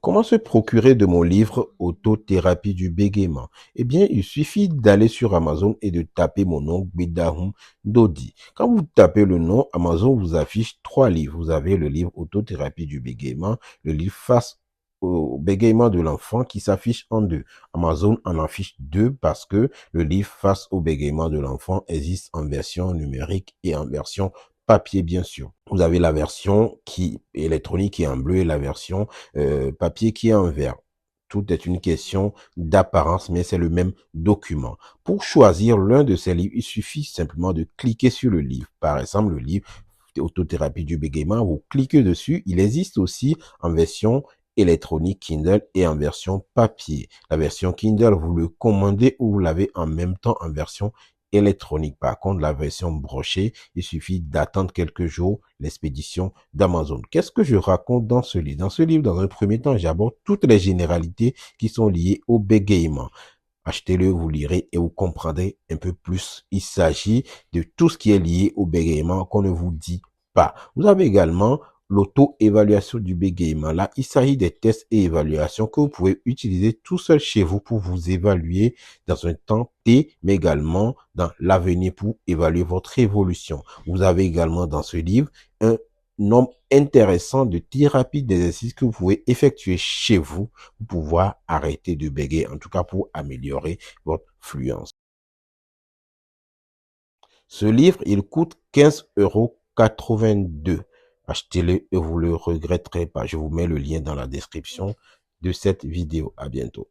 Comment se procurer de mon livre Autothérapie du bégaiement? Eh bien, il suffit d'aller sur Amazon et de taper mon nom, Gbedahum Dodi. Quand vous tapez le nom, Amazon vous affiche 3 livres. Vous avez le livre Autothérapie du bégaiement, le livre Face au bégaiement de l'enfant qui s'affiche en deux. Amazon en affiche deux parce que le livre Face au bégaiement de l'enfant existe en version numérique et en version papier, bien sûr. Vous avez la version électronique qui est en bleu et la version papier qui est en vert. Tout est une question d'apparence, mais c'est le même document. Pour choisir l'un de ces livres, il suffit simplement de cliquer sur le livre. Par exemple, le livre Autothérapie du bégaiement, vous cliquez dessus. Il existe aussi en version électronique Kindle et en version papier. La version Kindle, vous le commandez ou vous l'avez en même temps en version électronique. Par contre, la version brochée, il suffit d'attendre quelques jours l'expédition d'Amazon. Qu'est-ce que je raconte dans ce livre? Dans ce livre, dans un premier temps, j'aborde toutes les généralités qui sont liées au bégaiement. Achetez-le, vous lirez et vous comprendrez un peu plus. Il s'agit de tout ce qui est lié au bégaiement qu'on ne vous dit pas. Vous avez également l'auto-évaluation du bégaiement. Là, il s'agit des tests et évaluations que vous pouvez utiliser tout seul chez vous pour vous évaluer dans un temps T, mais également dans l'avenir pour évaluer votre évolution. Vous avez également dans ce livre un nombre intéressant de thérapies d'exercices que vous pouvez effectuer chez vous pour pouvoir arrêter de bégayer, en tout cas pour améliorer votre fluence. Ce livre, il coûte 15,82 €. Achetez-le et vous le regretterez pas. Je vous mets le lien dans la description de cette vidéo. À bientôt.